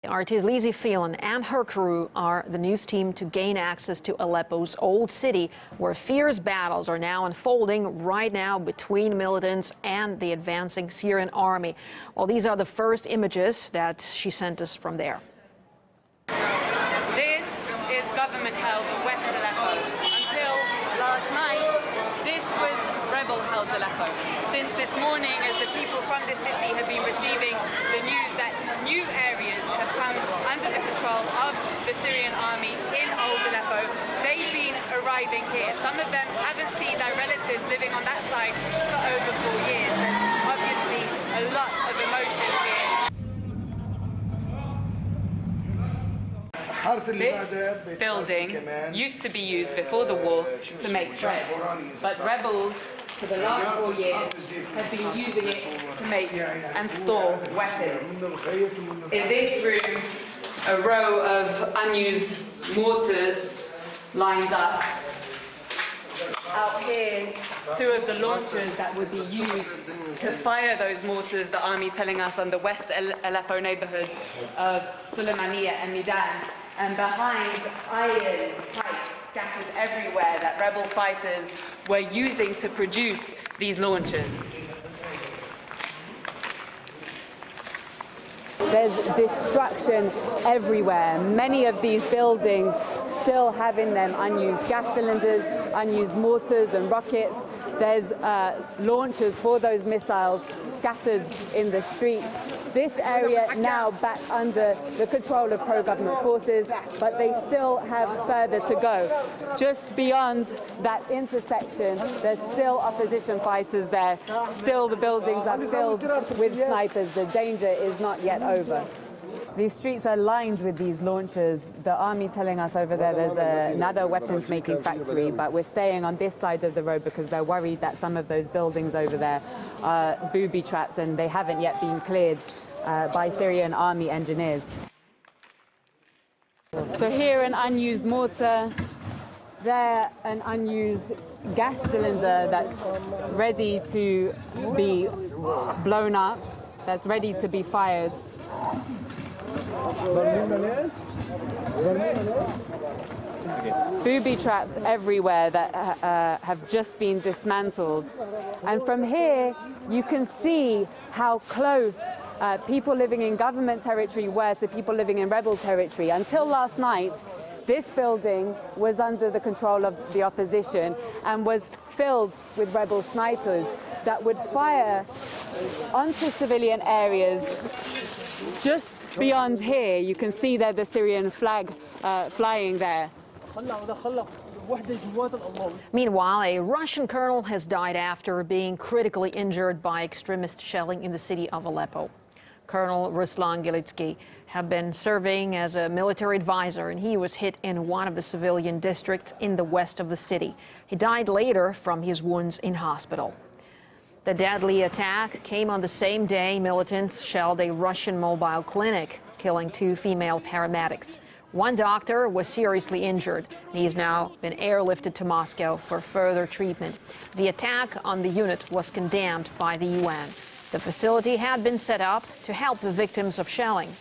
Artist Lizzie Phelan and her crew are the news team to gain access to Aleppo's old city, where fierce battles are now unfolding right now between militants and the advancing Syrian army. Well, these are the first images that she sent us from there. This is government-held West Aleppo. Until last night, this was rebel-held Aleppo. Since this morning, as the people from the city have been receiving the news that new areas have come under the control of the Syrian army in old Aleppo, they've been arriving here. Some of them haven't seen their relatives living on that side for over 4 years. There's obviously a lot of emotion here. This building used to be used before the war to make bread, but rebels for the last 4 years have been using it to make and store weapons. In this room, a row of unused mortars lined up. Out here, 2 of the launchers that would be used to fire those mortars, the army telling us, on the West Aleppo neighborhoods of Suleymaniya and Midan. And behind, iron pipes scattered everywhere that rebel fighters were using to produce these launchers. There's destruction everywhere. Many of these buildings still have in them unused gas cylinders, unused mortars and rockets. There's launchers for those missiles scattered in the streets. This area now back under the control of pro-government forces, but they still have further to go. Just beyond that intersection, there's still opposition fighters there. Still the buildings are filled with snipers. The danger is not yet over. These streets are lined with these launchers. The army telling us over there there's another weapons-making factory, but we're staying on this side of the road because they're worried that some of those buildings over there are booby traps and they haven't yet been cleared by Syrian army engineers. So here an unused mortar, there an unused gas cylinder that's ready to be blown up, that's ready to be fired. Booby traps everywhere that have just been dismantled. And from here, you can see how close people living in government territory were to people living in rebel territory. Until last night, this building was under the control of the opposition and was filled with rebel snipers that would fire onto civilian areas. Just beyond here, you can see there the Syrian flag flying there. Meanwhile, a Russian colonel has died after being critically injured by extremist shelling in the city of Aleppo. Colonel Ruslan Gelitsky had been serving as a military advisor, and he was hit in one of the civilian districts in the west of the city. He died later from his wounds in hospital. The deadly attack came on the same day militants shelled a Russian mobile clinic, killing 2 female paramedics. One doctor was seriously injured. He has now been airlifted to Moscow for further treatment. The attack on the unit was condemned by the UN. The facility had been set up to help the victims of shelling.